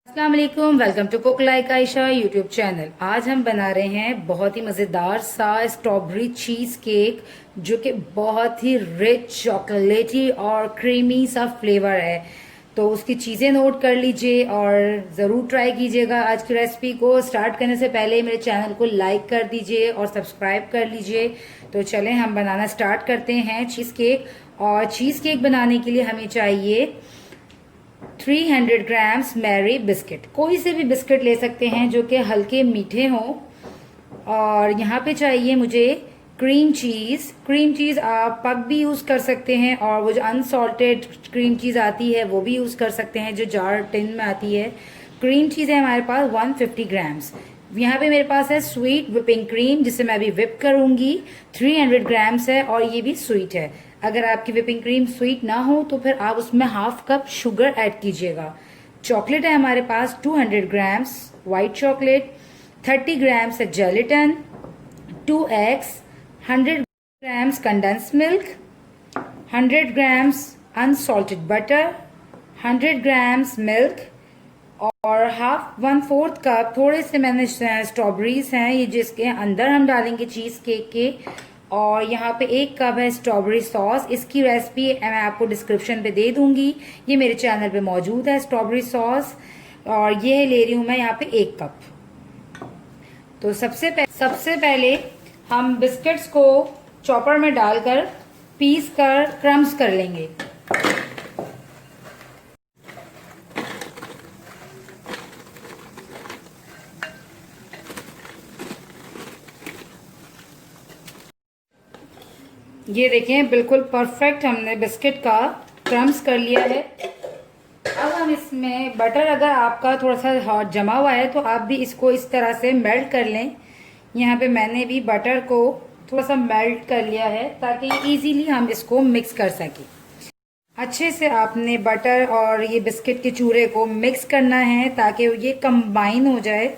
अस्सलाम वालेकुम, welcome to cook like Ayesha YouTube channel. आज हम बना रहे हैं बहुत ही मज़ेदार सा स्ट्रॉबेरी चीज़ केक, जो कि बहुत ही रिच चॉकलेटी और क्रीमी सा फ्लेवर है। तो उसकी चीज़ें नोट कर लीजिए और ज़रूर ट्राई कीजिएगा। आज की रेसिपी को स्टार्ट करने से पहले मेरे चैनल को लाइक कर दीजिए और सब्सक्राइब कर लीजिए। तो चलें हम बनाना स्टार्ट करते हैं चीज़ केक। और चीज़ केक बनाने के लिए हमें चाहिए 300 ग्राम्स मैरी बिस्किट। कोई से भी बिस्किट ले सकते हैं जो कि हल्के मीठे हों। और यहाँ पे चाहिए मुझे क्रीम चीज़। क्रीम चीज़ आप पक भी यूज़ कर सकते हैं और वो जो अनसॉल्टेड क्रीम चीज़ आती है वो भी यूज़ कर सकते हैं, जो जार टिन में आती है। क्रीम चीज़ है हमारे पास 150 ग्राम्स। यहाँ पे मेरे पास है स्वीट विपिंग क्रीम, जिसे मैं अभी विप करूँगी। 300 ग्राम्स है और ये भी स्वीट है। अगर आपकी विपिंग क्रीम स्वीट ना हो तो फिर आप उसमें हाफ कप शुगर ऐड कीजिएगा। चॉकलेट है हमारे पास 200 ग्राम्स वाइट चॉकलेट, 30 ग्राम्स है gelatin, 2 eggs, 100 grams condensed milk, 100 grams unsalted butter, 100 grams milk और हाफ 1/4 कप थोड़े से मैंने स्ट्रॉबेरीज हैं, ये जिसके अंदर हम डालेंगे चीज़ केक के। और यहाँ पे 1 कप है स्ट्रॉबेरी सॉस। इसकी रेसिपी मैं आपको डिस्क्रिप्शन पे दे दूंगी, ये मेरे चैनल पे मौजूद है स्ट्रॉबेरी सॉस। और ये ले रही हूँ मैं यहाँ पे 1 कप। तो सबसे पहले हम बिस्किट्स को चॉपर में डालकर पीस कर क्रम्स कर लेंगे। ये देखें, बिल्कुल परफेक्ट हमने बिस्किट का क्रम्स कर लिया है। अब हम इसमें बटर, अगर आपका थोड़ा सा हॉट जमा हुआ है तो आप भी इसको इस तरह से मेल्ट कर लें। यहाँ पे मैंने भी बटर को थोड़ा सा मेल्ट कर लिया है ताकि इजीली हम इसको मिक्स कर सकें। अच्छे से आपने बटर और ये बिस्किट के चूरे को मिक्स करना है ताकि ये कंबाइन हो जाए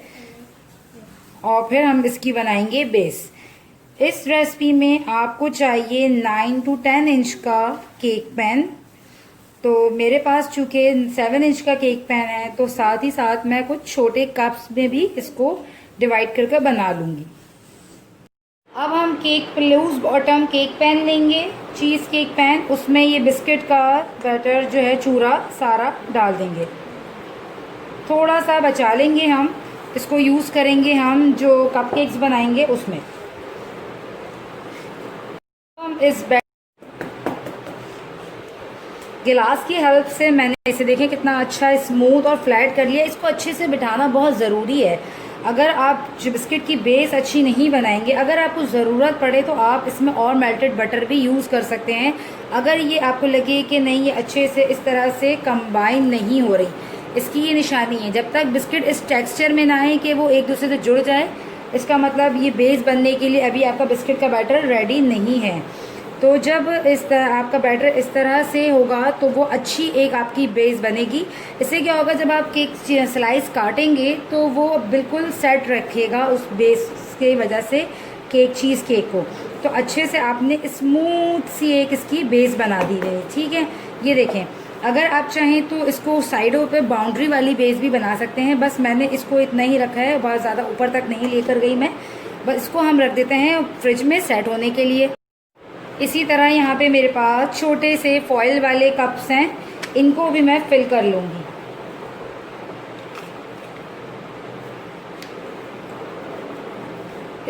और फिर हम इसकी बनाएंगे बेस। इस रेसिपी में आपको चाहिए 9 to 10 इंच का केक पैन। तो मेरे पास चूंकि 7 इंच का केक पैन है तो साथ ही साथ मैं कुछ छोटे कप्स में भी इसको डिवाइड करके बना लूंगी। अब हम cake loose bottom cake pan लेंगे, चीज़ केक पैन। उसमें ये बिस्किट का बैटर जो है चूरा सारा डाल देंगे। थोड़ा सा बचा लेंगे, हम इसको यूज़ करेंगे हम जो कपकेक्स बनाएंगे उसमें। हम इस गिलास की हेल्प से मैंने इसे देखें कितना अच्छा स्मूथ और फ्लैट कर लिया। इसको अच्छे से बिठाना बहुत ज़रूरी है। अगर आप जो बिस्किट की बेस अच्छी नहीं बनाएंगे, अगर आपको ज़रूरत पड़े तो आप इसमें और मेल्टेड बटर भी यूज़ कर सकते हैं। अगर ये आपको लगे कि नहीं ये अच्छे से इस तरह से कंबाइन नहीं हो रही, इसकी ये निशानी है। जब तक बिस्किट इस टेक्सचर में ना आए कि वो एक दूसरे से जुड़ जाए, इसका मतलब ये बेस बनने के लिए अभी आपका बिस्किट का बैटर रेडी नहीं है। तो जब इस तरह आपका बैटर इस तरह से होगा तो वो अच्छी एक आपकी बेस बनेगी। इससे क्या होगा, जब आप केक स्लाइस काटेंगे तो वो बिल्कुल सेट रखेगा उस बेस के वजह से केक चीज़ केक को। तो अच्छे से आपने स्मूथ सी एक इसकी बेस बना दी है। ठीक है, ये देखें। अगर आप चाहें तो इसको साइडों पे बाउंड्री वाली बेस भी बना सकते हैं। बस मैंने इसको इतना ही रखा है, बहुत ज़्यादा ऊपर तक नहीं लेकर गई मैं। बस इसको हम रख देते हैं फ्रिज में सेट होने के लिए। इसी तरह यहाँ पे मेरे पास छोटे से फॉइल वाले कप्स हैं, इनको भी मैं फिल कर लूँगी।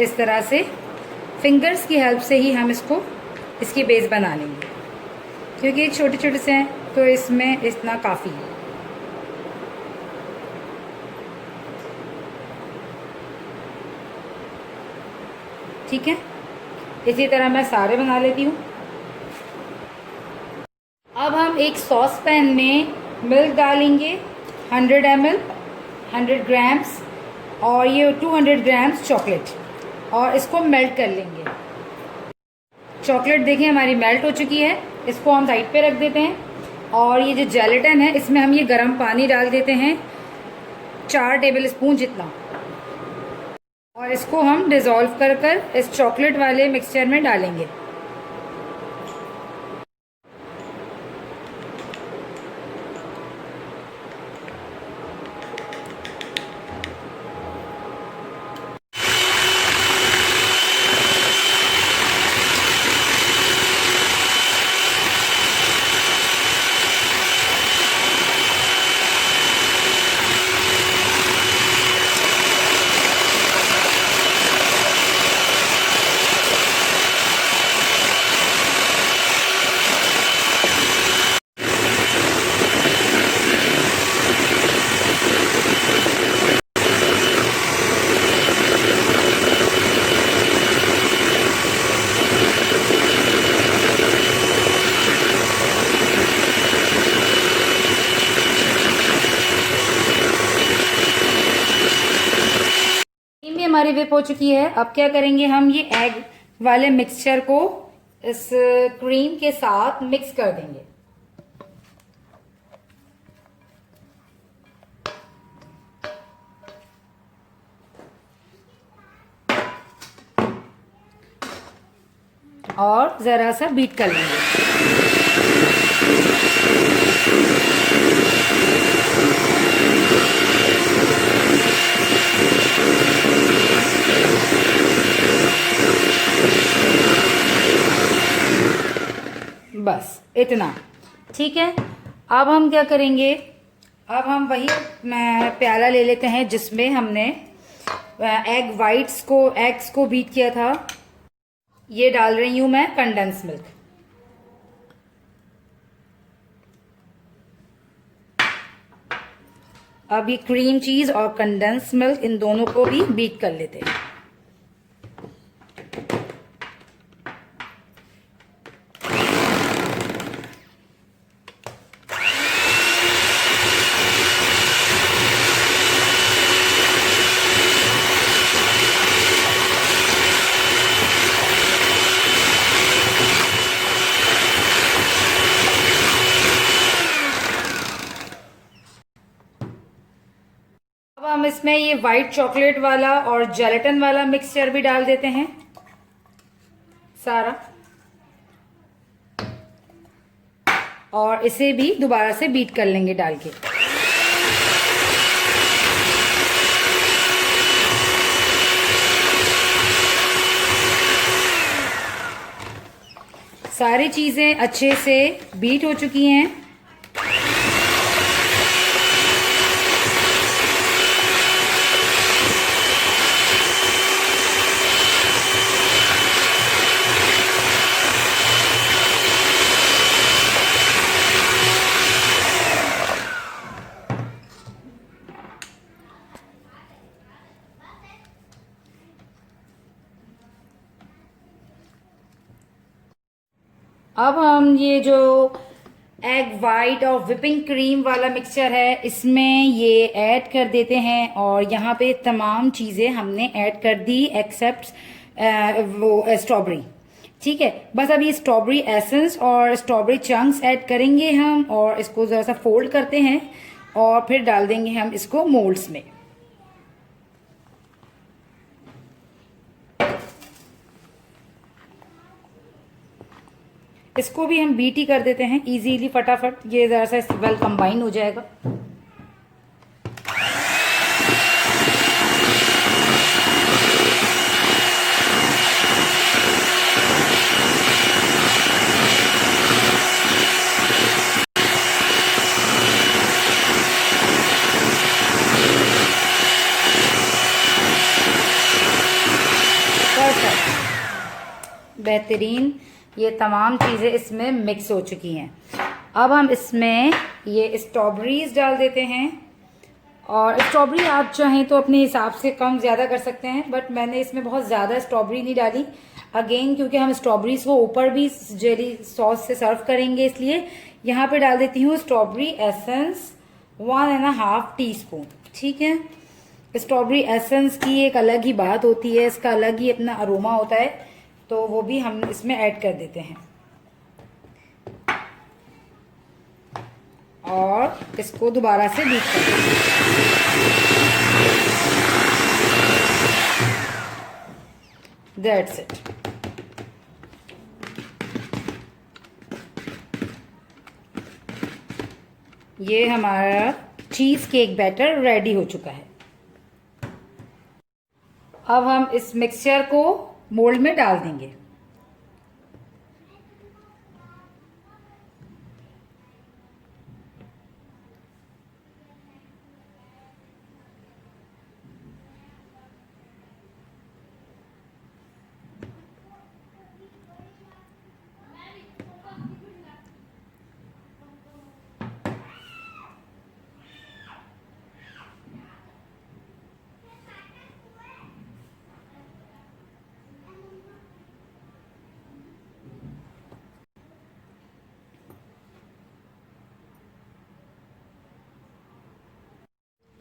इस तरह से फिंगर्स की हेल्प से ही हम इसकी बेस बना लेंगे, क्योंकि ये छोटे छोटे से हैं तो इसमें इतना काफ़ी है। ठीक है, इसी तरह मैं सारे बना लेती हूँ। अब हम एक सॉस पैन में मिल्क डालेंगे 100 ml, 100 ग्राम्स, और ये 200 ग्राम्स चॉकलेट, और इसको मेल्ट कर लेंगे। चॉकलेट देखिए हमारी मेल्ट हो चुकी है, इसको हम साइड पे रख देते हैं। और ये जो जेलेटिन है इसमें हम ये गर्म पानी डाल देते हैं 4 टेबल स्पून जितना, और इसको हम डिज़ोल्व कर कर इस चॉकलेट वाले मिक्सचर में डालेंगे। हमारी whip हो चुकी है। अब क्या करेंगे, हम ये एग वाले मिक्सचर को इस क्रीम के साथ मिक्स कर देंगे। और जरा सा बीट कर लेंगे। बस इतना ठीक है। अब हम क्या करेंगे, अब हम वही प्याला ले लेते हैं जिसमें हमने एग्स को बीट किया था। ये डाल रही हूं मैं कंडेंस मिल्क। अब ये क्रीम चीज और कंडेंस मिल्क, इन दोनों को भी बीट कर लेते हैं। अब हम इसमें ये व्हाइट चॉकलेट वाला और जेलेटिन वाला मिक्सचर भी डाल देते हैं सारा, और इसे भी दोबारा से बीट कर लेंगे डाल के। सारी चीजें अच्छे से बीट हो चुकी हैं। अब हम ये जो एग वाइट और विपिंग क्रीम वाला मिक्सचर है इसमें ये ऐड कर देते हैं, और यहाँ पे तमाम चीजें हमने ऐड कर दी एक्सेप्ट वो स्ट्रॉबेरी। ठीक है, बस अब ये स्ट्रॉबेरी एसेंस और स्ट्रॉबेरी चंक्स ऐड करेंगे हम, और इसको जरा सा फोल्ड करते हैं और फिर डाल देंगे हम इसको मोल्ड्स में। इसको भी हम बीट ही कर देते हैं इजीली, फटाफट, ये जरा सा वेल कंबाइन हो जाएगा। बेहतरीन, ये तमाम चीजें इसमें मिक्स हो चुकी हैं। अब हम इसमें ये स्ट्रॉबेरीज डाल देते हैं, और स्ट्रॉबेरी आप चाहें तो अपने हिसाब से कम ज्यादा कर सकते हैं, बट मैंने इसमें बहुत ज्यादा स्ट्रॉबेरी नहीं डाली अगेन, क्योंकि हम स्ट्रॉबेरीज को ऊपर भी जेली सॉस से सर्व करेंगे, इसलिए यहाँ पे डाल देती हूँ स्ट्रॉबेरी एसेंस 1.5 टीस्पून। ठीक है, स्ट्रॉबेरी एसेंस की एक अलग ही बात होती है, इसका अलग ही अपना अरोमा होता है, तो वो भी हम इसमें ऐड कर देते हैं, और इसको दोबारा से बीट कर देते हैं। That's it. ये हमारा चीज केक बैटर रेडी हो चुका है। अब हम इस मिक्सचर को मोल्ड में डाल देंगे।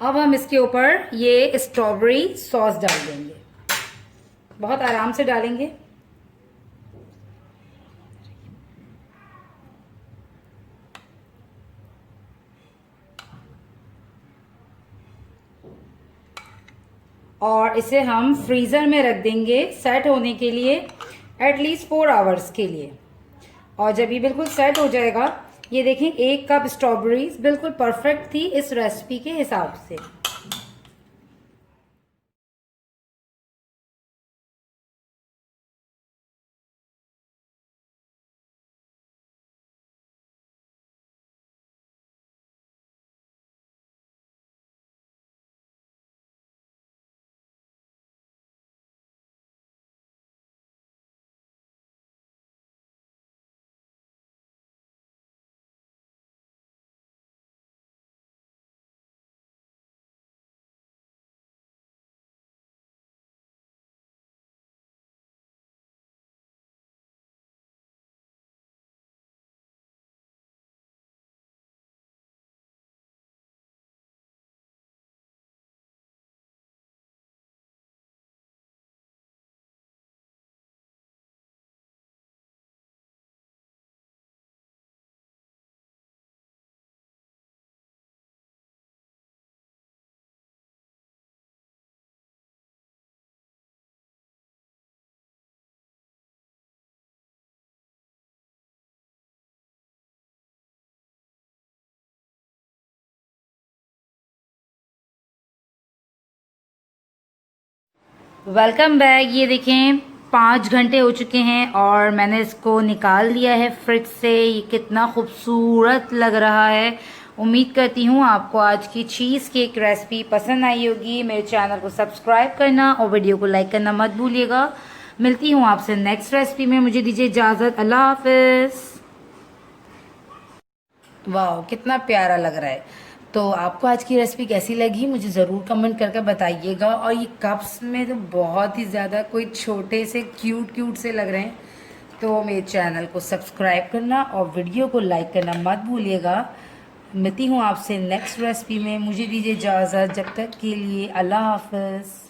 अब हम इसके ऊपर ये स्ट्रॉबेरी सॉस डाल देंगे। बहुत आराम से डालेंगे। और इसे हम फ्रीज़र में रख देंगे सेट होने के लिए एटलीस्ट 4 आवर्स के लिए। और जब ये बिल्कुल सेट हो जाएगा, ये देखें 1 कप स्ट्रॉबेरीज बिल्कुल परफेक्ट थी इस रेसिपी के हिसाब से। Welcome back. ये देखें 5 घंटे हो चुके हैं और मैंने इसको निकाल लिया है फ्रिज से। ये कितना खूबसूरत लग रहा है। उम्मीद करती हूँ आपको आज की चीज़ केक रेसिपी पसंद आई होगी। मेरे चैनल को सब्सक्राइब करना और वीडियो को लाइक करना मत भूलिएगा। मिलती हूँ आपसे नेक्स्ट रेसिपी में। मुझे दीजिए इजाज़त। अल्लाह हाफिज़। वाह, कितना प्यारा लग रहा है। तो आपको आज की रेसिपी कैसी लगी मुझे ज़रूर कमेंट करके बताइएगा। और ये कप्स में तो बहुत ही ज़्यादा कोई छोटे से क्यूट क्यूट से लग रहे हैं। तो मेरे चैनल को सब्सक्राइब करना और वीडियो को लाइक करना मत भूलिएगा। मिलती हूँ आपसे नेक्स्ट रेसिपी में। मुझे दीजिए इजाज़त। जब तक के लिए अल्लाह हाफ़िज़।